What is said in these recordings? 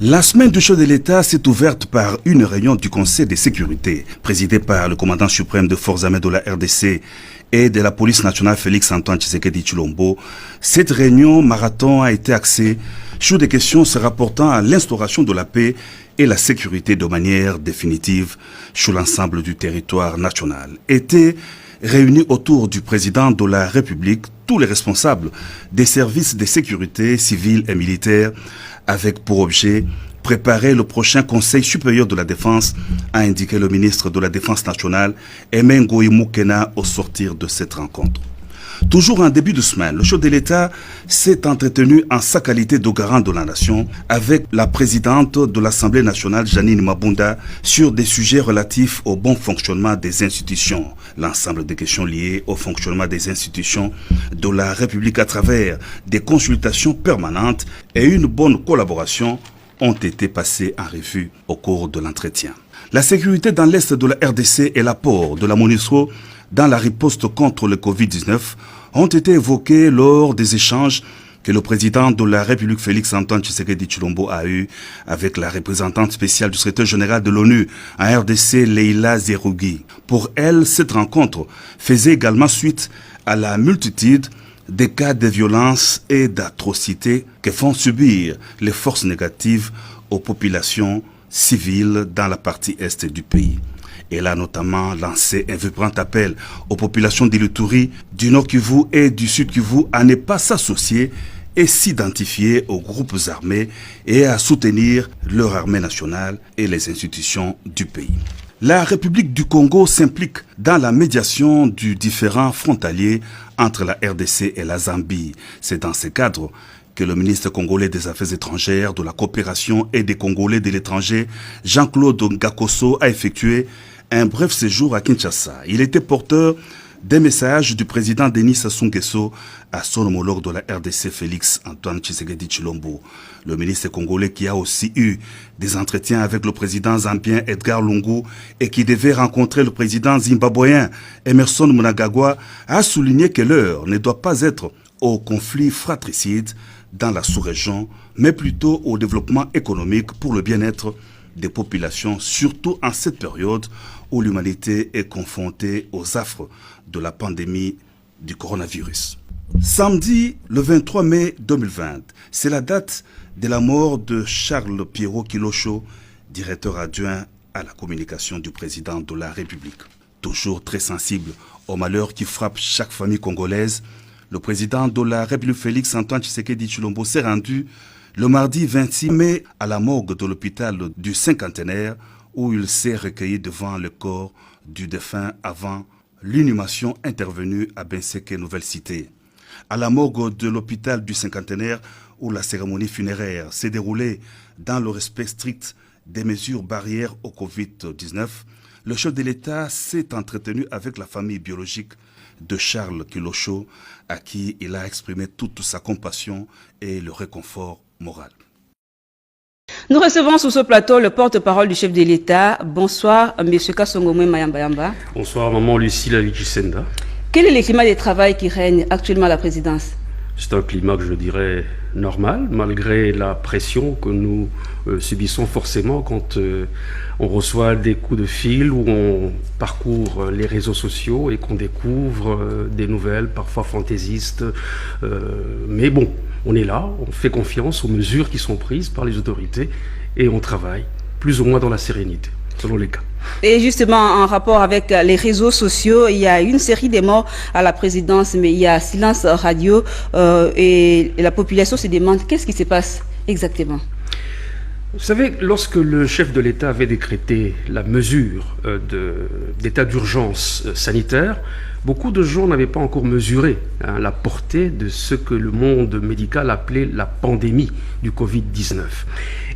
La semaine du chef de l'État s'est ouverte par une réunion du Conseil de sécurité, présidée par le commandant suprême des forces armées de la RDC et de la police nationale Félix-Antoine Tshisekedi Tshilombo. Cette réunion marathon a été axée sur des questions se rapportant à l'instauration de la paix et la sécurité de manière définitive sur l'ensemble du territoire national. Étaient réunis autour du président de la République tous les responsables des services de sécurité civile et militaire, avec pour objet préparer le prochain Conseil supérieur de la Défense, a indiqué le ministre de la Défense nationale, Aimé Ngoï Moukena, au sortir de cette rencontre. Toujours en début de semaine, le chef de l'État s'est entretenu en sa qualité de garant de la nation avec la présidente de l'Assemblée nationale, Janine Mabunda, sur des sujets relatifs au bon fonctionnement des institutions. L'ensemble des questions liées au fonctionnement des institutions de la République à travers des consultations permanentes et une bonne collaboration ont été passées en revue au cours de l'entretien. La sécurité dans l'Est de la RDC et l'apport de la MONUSCO dans la riposte contre le Covid-19 ont été évoqués lors des échanges que le président de la République Félix-Antoine Tshisekedi Tshilombo a eu avec la représentante spéciale du secrétaire général de l'ONU en RDC, Leila Zerougui. Pour elle, cette rencontre faisait également suite à la multitude des cas de violence et d'atrocités que font subir les forces négatives aux populations civiles dans la partie est du pays. Elle a notamment lancé un vibrant appel aux populations d'Iluturi, du Nord Kivu et du Sud Kivu à ne pas s'associer et s'identifier aux groupes armés et à soutenir leur armée nationale et les institutions du pays. La République du Congo s'implique dans la médiation du différend frontalier entre la RDC et la Zambie. C'est dans ce cadre que le ministre congolais des Affaires étrangères, de la coopération et des Congolais de l'étranger, Jean-Claude Ngakoso, a effectué un bref séjour à Kinshasa. Il était porteur des messages du président Denis Sassou Nguesso à son homologue de la RDC Félix-Antoine Tshisekedi Tshilombo. Le ministre congolais qui a aussi eu des entretiens avec le président zambien Edgar Lungu et qui devait rencontrer le président zimbabwéen Emerson Mnangagwa a souligné que l'heure ne doit pas être au conflit fratricide dans la sous-région, mais plutôt au développement économique pour le bien-être des populations, surtout en cette période où l'humanité est confrontée aux affres de la pandémie du coronavirus. Samedi, le 23 mai 2020, c'est la date de la mort de Charles Pierrot Kilosho, directeur adjoint à la communication du président de la République. Toujours très sensible aux malheurs qui frappent chaque famille congolaise, le président de la République Félix-Antoine Tshisekedi Tshilombo s'est rendu le mardi 26 mai à la morgue de l'hôpital du Cinquantenaire où il s'est recueilli devant le corps du défunt avant l'inhumation intervenue à Benseke, Nouvelle Cité. À la morgue de l'hôpital du Cinquantenaire où la cérémonie funéraire s'est déroulée dans le respect strict des mesures barrières au Covid-19, le chef de l'État s'est entretenu avec la famille biologique de Charles Kilosho, à qui il a exprimé toute sa compassion et le réconfort moral. Nous recevons sur ce plateau le porte-parole du chef de l'État. Bonsoir, M. Kassongomé Mayamba. Bonsoir, Maman Lucille Alikisenda. Quel est le climat de travail qui règne actuellement à la présidence? C'est un climat que je dirais normal, malgré la pression que nous subissons forcément quand on reçoit des coups de fil ou on parcourt les réseaux sociaux et qu'on découvre des nouvelles, parfois fantaisistes. Mais bon, on est là, on fait confiance aux mesures qui sont prises par les autorités et on travaille plus ou moins dans la sérénité, selon les cas. Et justement, en rapport avec les réseaux sociaux, il y a une série de morts à la présidence, mais il y a silence radio et la population se demande qu'est-ce qui se passe exactement. Vous savez, lorsque le chef de l'État avait décrété la mesure d'état d'urgence sanitaire, beaucoup de gens n'avaient pas encore mesuré la portée de ce que le monde médical appelait la pandémie du Covid-19.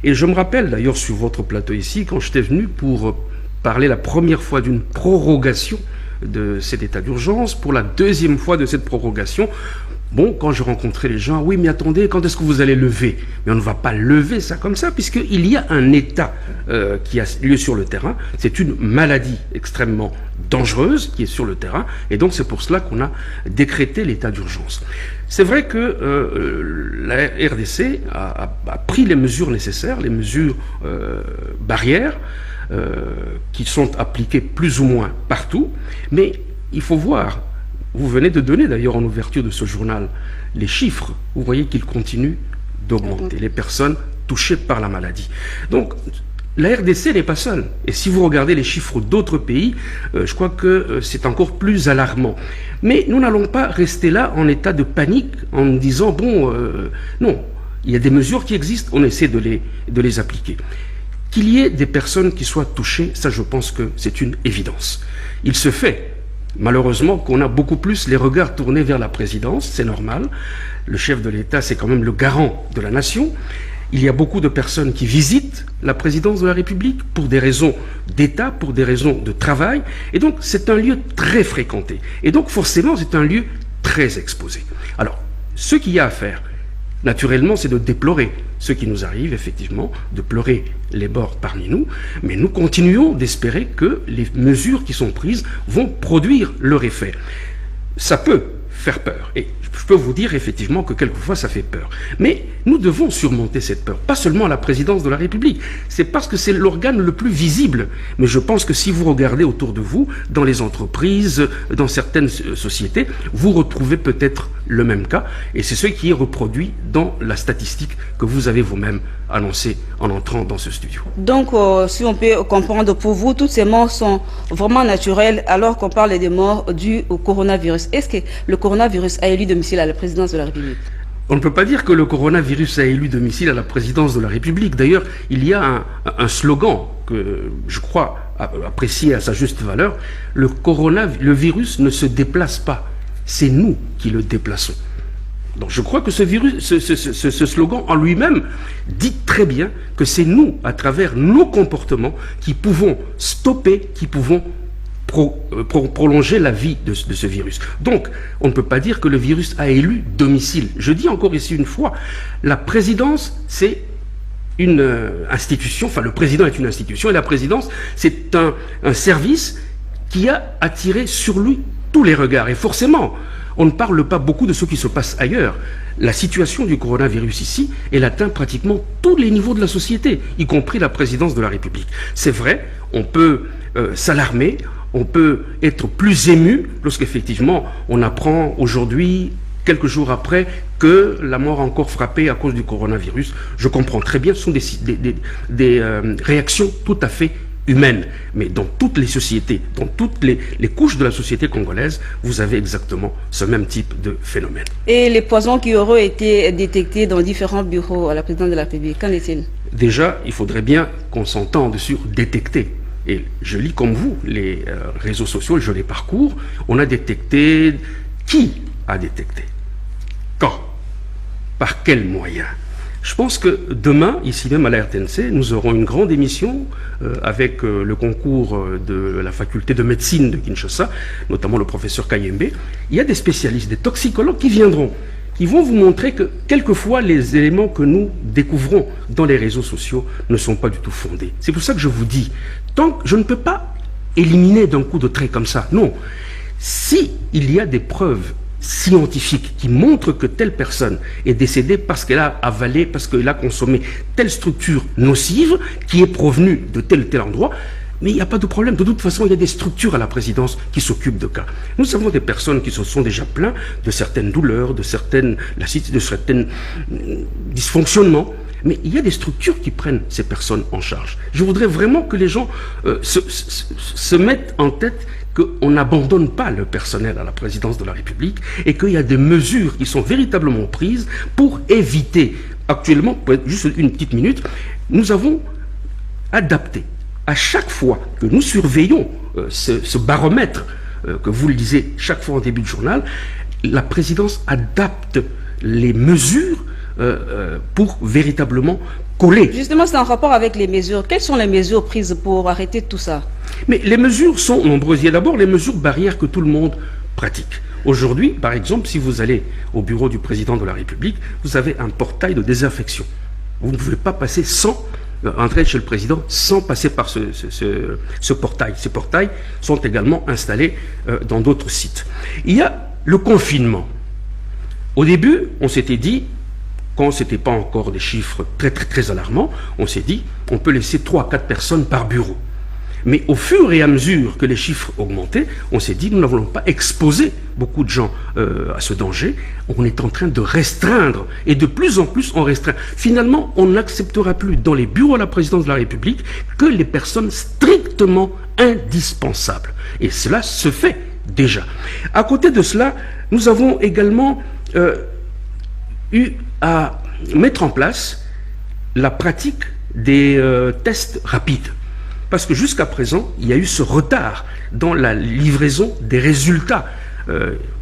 Et je me rappelle d'ailleurs sur votre plateau ici, quand j'étais venu pour parler la première fois d'une prorogation de cet état d'urgence, pour la deuxième fois de cette prorogation, Bon, quand je rencontrais les gens, oui, mais attendez, quand est-ce que vous allez lever? Mais on ne va pas lever ça comme ça, puisqu'il y a un état qui a lieu sur le terrain. C'est une maladie extrêmement dangereuse qui est sur le terrain, et donc c'est pour cela qu'on a décrété l'état d'urgence. C'est vrai que la RDC a pris les mesures nécessaires, les mesures barrières, qui sont appliquées plus ou moins partout, mais il faut voir. Vous venez de donner d'ailleurs en ouverture de ce journal les chiffres. Vous voyez qu'ils continuent d'augmenter, les personnes touchées par la maladie. Donc la RDC n'est pas seule. Et si vous regardez les chiffres d'autres pays, je crois que c'est encore plus alarmant. Mais nous n'allons pas rester là en état de panique en nous disant, bon, non, il y a des mesures qui existent, on essaie de les appliquer. Qu'il y ait des personnes qui soient touchées, ça je pense que c'est une évidence. Il se fait malheureusement qu'on a beaucoup plus les regards tournés vers la présidence, c'est normal. Le chef de l'État, c'est quand même le garant de la nation. Il y a beaucoup de personnes qui visitent la présidence de la République pour des raisons d'État, pour des raisons de travail. Et donc, c'est un lieu très fréquenté. Et donc, forcément, c'est un lieu très exposé. Alors, ce qu'il y a à faire, naturellement, c'est de déplorer ce qui nous arrive, effectivement, de pleurer les morts parmi nous, mais nous continuons d'espérer que les mesures qui sont prises vont produire leur effet. Ça peut faire peur, et je peux vous dire effectivement que quelquefois ça fait peur. Mais nous devons surmonter cette peur, pas seulement à la présidence de la République, c'est parce que c'est l'organe le plus visible. Mais je pense que si vous regardez autour de vous, dans les entreprises, dans certaines sociétés, vous retrouvez peut-être le même cas, et c'est ce qui est reproduit dans la statistique que vous avez vous-même annoncée en entrant dans ce studio. Donc, si on peut comprendre, pour vous, toutes ces morts sont vraiment naturelles, alors qu'on parle des morts dues au coronavirus. Est-ce que le coronavirus a élu domicile à la présidence de la République? On ne peut pas dire que le coronavirus a élu domicile à la présidence de la République. D'ailleurs, il y a un slogan que je crois apprécier à sa juste valeur. Le virus ne se déplace pas. C'est nous qui le déplaçons. Donc je crois que ce slogan en lui-même dit très bien que c'est nous, à travers nos comportements, qui pouvons stopper, qui pouvons prolonger la vie de ce virus. Donc, on ne peut pas dire que le virus a élu domicile. Je dis encore ici une fois, la présidence, c'est une institution, enfin le président est une institution, et la présidence, c'est un service qui a attiré sur lui tous les regards. Et forcément, on ne parle pas beaucoup de ce qui se passe ailleurs. La situation du coronavirus ici, elle atteint pratiquement tous les niveaux de la société, y compris la présidence de la République. C'est vrai, on peut s'alarmer, on peut être plus ému lorsqu'effectivement on apprend aujourd'hui, quelques jours après, que la mort a encore frappé à cause du coronavirus. Je comprends très bien, ce sont des réactions tout à fait humaines. Mais dans toutes les sociétés, dans toutes les couches de la société congolaise, vous avez exactement ce même type de phénomène. Et les poisons qui auraient été détectés dans différents bureaux à la présidence de la République, qu'en est-il? Déjà, il faudrait bien qu'on s'entende sur détecter. Et je lis comme vous les réseaux sociaux, je les parcours. On a détecté. Qui a détecté? Quand? Par quels moyens? Je pense que demain, ici même à la RTNC, nous aurons une grande émission avec le concours de la faculté de médecine de Kinshasa, notamment le professeur Kayembe. Il y a des spécialistes, des toxicologues qui viendront, qui vont vous montrer que quelquefois les éléments que nous découvrons dans les réseaux sociaux ne sont pas du tout fondés. C'est pour ça que je vous dis, tant que je ne peux pas éliminer d'un coup de trait comme ça, non. Si il y a des preuves scientifiques qui montrent que telle personne est décédée parce qu'elle a avalé, parce qu'elle a consommé telle structure nocive qui est provenue de tel ou tel endroit, mais il n'y a pas de problème. De toute façon, il y a des structures à la présidence qui s'occupent de cas. Nous avons des personnes qui se sont déjà plaintes de certaines douleurs, de certains dysfonctionnements. Mais il y a des structures qui prennent ces personnes en charge. Je voudrais vraiment que les gens se mettent en tête qu'on n'abandonne pas le personnel à la présidence de la République et qu'il y a des mesures qui sont véritablement prises pour éviter. Actuellement, juste une petite minute, nous avons adapté. À chaque fois que nous surveillons ce baromètre que vous le lisez chaque fois en début de journal, la présidence adapte les mesures pour véritablement coller. Justement, c'est en rapport avec les mesures. Quelles sont les mesures prises pour arrêter tout ça? Mais les mesures sont nombreuses. Il y a d'abord les mesures barrières que tout le monde pratique. Aujourd'hui, par exemple, si vous allez au bureau du président de la République, vous avez un portail de désinfection. Vous ne pouvez pas passer sans entrer chez le président sans passer par ce portail. Ces portails sont également installés dans d'autres sites. Il y a le confinement. Au début, on s'était dit, quand ce n'était pas encore des chiffres très alarmants, on s'est dit, on peut laisser 3 à 4 personnes par bureau. Mais au fur et à mesure que les chiffres augmentaient, on s'est dit, nous ne voulons pas exposer beaucoup de gens à ce danger. On est en train de restreindre, et de plus en plus on restreint. Finalement, on n'acceptera plus dans les bureaux de la présidence de la République que les personnes strictement indispensables. Et cela se fait déjà. À côté de cela, nous avons également eu à mettre en place la pratique des tests rapides. Parce que jusqu'à présent, il y a eu ce retard dans la livraison des résultats.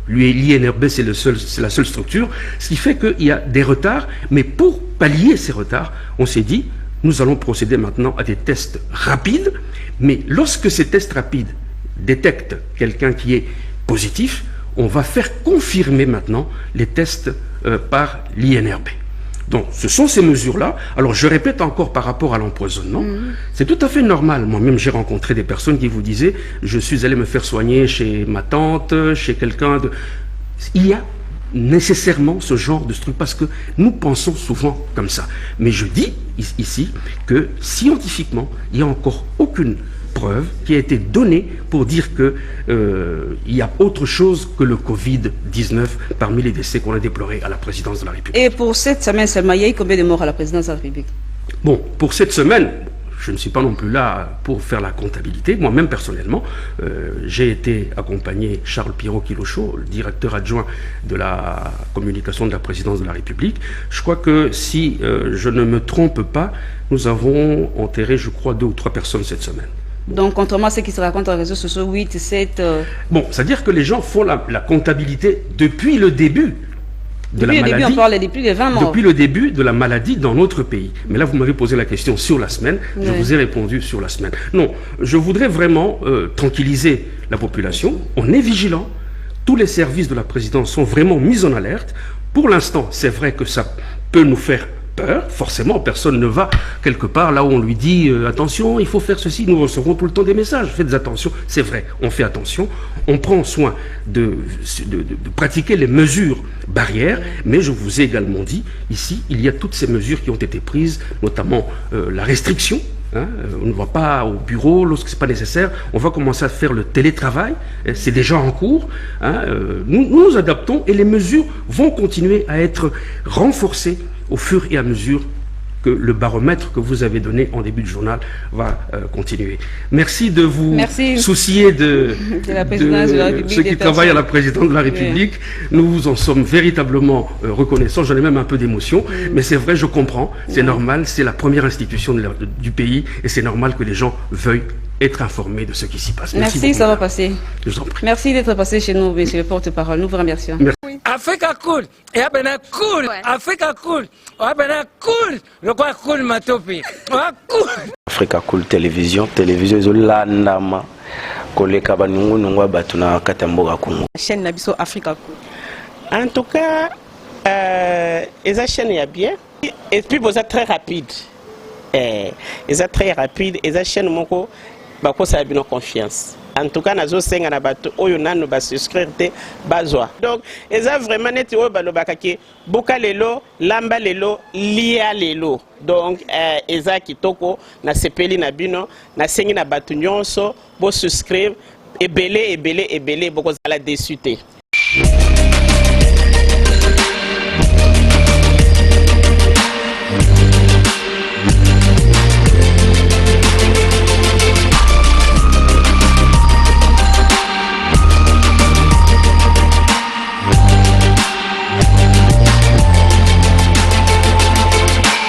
L'INRB, c'est la seule structure, ce qui fait qu'il y a des retards. Mais pour pallier ces retards, on s'est dit, nous allons procéder maintenant à des tests rapides. Mais lorsque ces tests rapides détectent quelqu'un qui est positif, on va faire confirmer maintenant les tests par l'INRB. Donc, ce sont ces mesures-là. Alors, je répète encore par rapport à l'empoisonnement, c'est tout à fait normal. Moi-même, j'ai rencontré des personnes qui vous disaient « Je suis allé me faire soigner chez ma tante, chez quelqu'un de... » Il y a nécessairement ce genre de truc parce que nous pensons souvent comme ça. Mais je dis ici que scientifiquement, il n'y a encore aucune preuve qui a été donnée pour dire qu'il y a autre chose que le Covid-19 parmi les décès qu'on a déplorés à la présidence de la République. Et pour cette semaine seulement, il y a eu combien de morts à la présidence de la République? Bon, pour cette semaine, je ne suis pas non plus là pour faire la comptabilité. Moi-même, personnellement, j'ai été accompagné Charles Pirot-Kilocho, le directeur adjoint de la communication de la présidence de la République. Je crois que si je ne me trompe pas, nous avons enterré, je crois, 2 ou 3 personnes cette semaine. Donc, contrairement à ce qui se raconte dans les réseaux sociaux, 8, 7... Bon, c'est-à-dire que les gens font la comptabilité depuis le début de la maladie. Depuis le début, on parle depuis les 20 morts. Depuis le début de la maladie dans notre pays. Mais là, vous m'avez posé la question sur la semaine. Oui. Je vous ai répondu sur la semaine. Non, je voudrais vraiment tranquilliser la population. On est vigilant. Tous les services de la présidence sont vraiment mis en alerte. Pour l'instant, c'est vrai que ça peut nous faire peur. Forcément, personne ne va quelque part là où on lui dit attention, il faut faire ceci. Nous recevons tout le temps des messages. Faites attention. C'est vrai, on fait attention. On prend soin de pratiquer les mesures barrières. Mais je vous ai également dit, ici, il y a toutes ces mesures qui ont été prises, notamment la restriction. On ne va pas au bureau lorsque ce n'est pas nécessaire. On va commencer à faire le télétravail. C'est déjà en cours. Nous nous adaptons et les mesures vont continuer à être renforcées au fur et à mesure que le baromètre que vous avez donné en début de journal va continuer. Merci de vous soucier de ceux qui travaillent à la présidence de la République. Nous vous en sommes véritablement reconnaissants. J'en ai même un peu d'émotion. Mais c'est vrai, je comprends. C'est normal. C'est la première institution du pays. Et c'est normal que les gens veuillent être informés de ce qui s'y passe. Merci, ça va passer. Je vous en prie. Merci d'être passé chez nous, monsieur le porte-parole. Nous vous remercions. Merci. Africa cool, et abena cool, Africa cool, abena cool, le quoi cool matopi, cool. Africa cool télévision izolandama koleka banungu nungwa batuna katamboga kungu. Chaîne Nabiso Africa cool. En tout cas, esa chaîne ya bien et puis vous êtes très rapide. Esa très rapide, esa chaîne moko bakosa bino confiance. En tout cas, nazo senga na bato oyo nanu ba souscrire te bazwa. Donc, eza vraiment neti oyo balobaka ke boka lelo, lamba lelo, lia lelo. Donc, eza kitoko na sepeli na bino, na sengi na bato nyonso bo souscrire ebele boko zala déçu te.